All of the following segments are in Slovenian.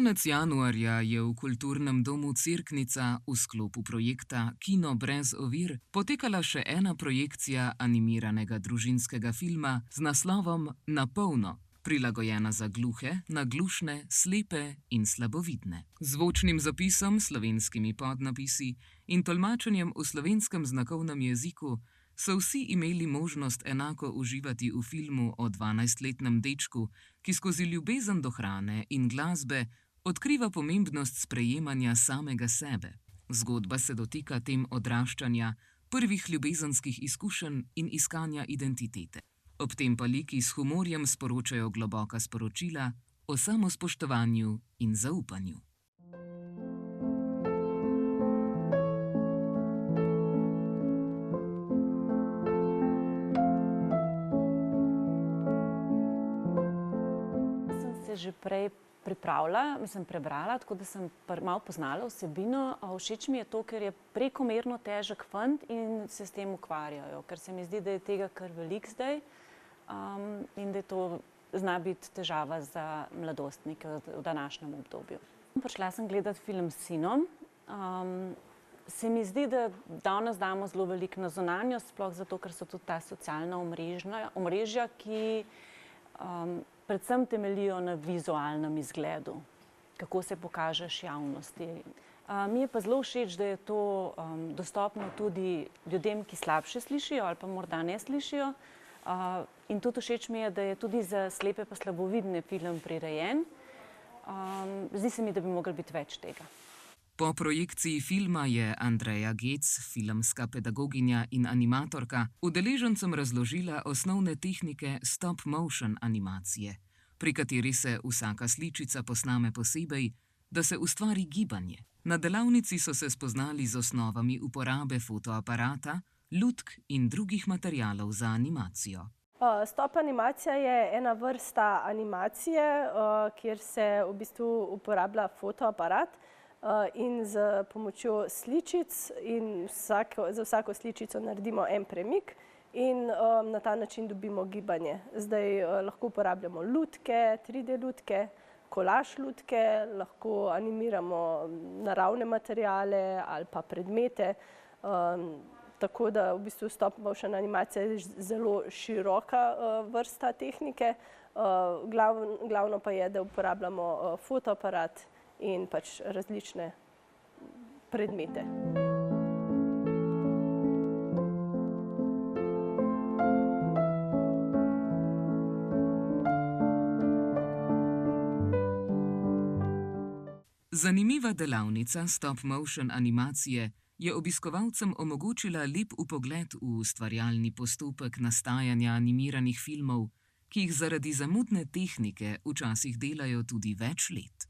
Konec januarja je v Kulturnem domu Cerknica v sklopu projekta Kino brez ovir potekala še ena projekcija animiranega družinskega filma z naslovom Na polno, prilagojena za gluhe, naglušne, slepe in slabovidne. Z zvočnim zapisom, slovenskimi podnapisi in tolmačenjem v slovenskem znakovnem jeziku so vsi imeli možnost enako uživati v filmu o 12-letnem dečku, ki skozi ljubezen do hrane in glasbe odkriva pomembnost sprejemanja samega sebe. Zgodba se dotika tem odraščanja, prvih ljubezenskih izkušenj in iskanja identitete. Ob tem pa liki s humorjem sporočajo globoka sporočila o samospoštovanju in zaupanju. Že prej prebrala, tako da sem malo poznala vsebino. Všeč mi je to, ker je prekomerno težek fant in se s tem ukvarjajo, ker se mi zdi, da je tega kar veliko zdaj in da to zna biti težava za mladostnike v današnjem obdobju. Prišla sem gledati film s sinom. Se mi zdi, da danes damo zelo veliko na zunanjost, sploh zato, ker so tudi ta socialna omrežja, ki predvsem temeljijo na vizualnem izgledu, kako se pokažeš javnosti. Mi je pa zelo všeč, da je to dostopno tudi ljudem, ki slabše slišijo ali pa morda ne slišijo. In tudi všeč mi je, da je tudi za slepe pa slabovidne film prirejen. Zdi se mi, da bi moglo biti več tega. Po projekciji filma je Andreja Gec, filmska pedagoginja in animatorka, udeležencem razložila osnovne tehnike stop-motion animacije, pri kateri se vsaka sličica posname posebej, da se ustvari gibanje. Na delavnici so se spoznali z osnovami uporabe fotoaparata, lutk in drugih materialov za animacijo. Stop animacija je ena vrsta animacije, kjer se v bistvu uporablja fotoaparat in z pomočjo sličic in za vsako sličico naredimo en premik in na ta način dobimo gibanje. Zdaj lahko uporabljamo lutke, 3D lutke, kolaž lutke, lahko animiramo naravne materiale ali pa predmete. Tako da v bistvu stop motion animacija je zelo široka vrsta tehnike. Glavno pa je, da uporabljamo fotoaparat in pač različne predmete. Zanimiva delavnica stop-motion animacije je obiskovalcem omogočila lep vpogled v ustvarjalni postopek nastajanja animiranih filmov, ki jih zaradi zamudne tehnike včasih delajo tudi več let.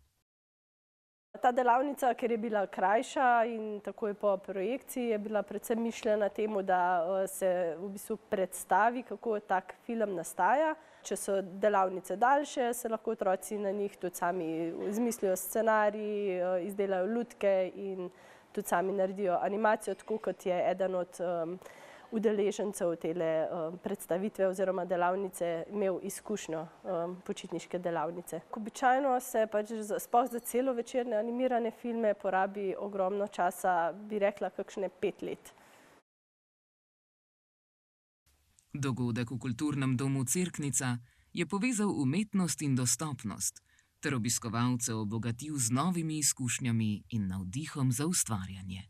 Ta delavnica, ker je bila krajša in takoj po projekciji, je bila predvsem mišljena temu, da se v bistvu predstavi, kako tak film nastaja. Če so delavnice daljše, se lahko otroci na njih tudi sami izmislijo scenarij, izdelajo lutke in tudi sami naredijo animacijo, tako kot je eden od udeležencev tele predstavitve oziroma delavnice imel izkušnjo počitniške delavnice. Običajno se pač sploh za celovečerne animirane filme porabi ogromno časa, bi rekla kakšne 5 let. Dogodek v Kulturnem domu Cerknica je povezal umetnost in dostopnost ter obiskovalce obogatil z novimi izkušnjami in navdihom za ustvarjanje.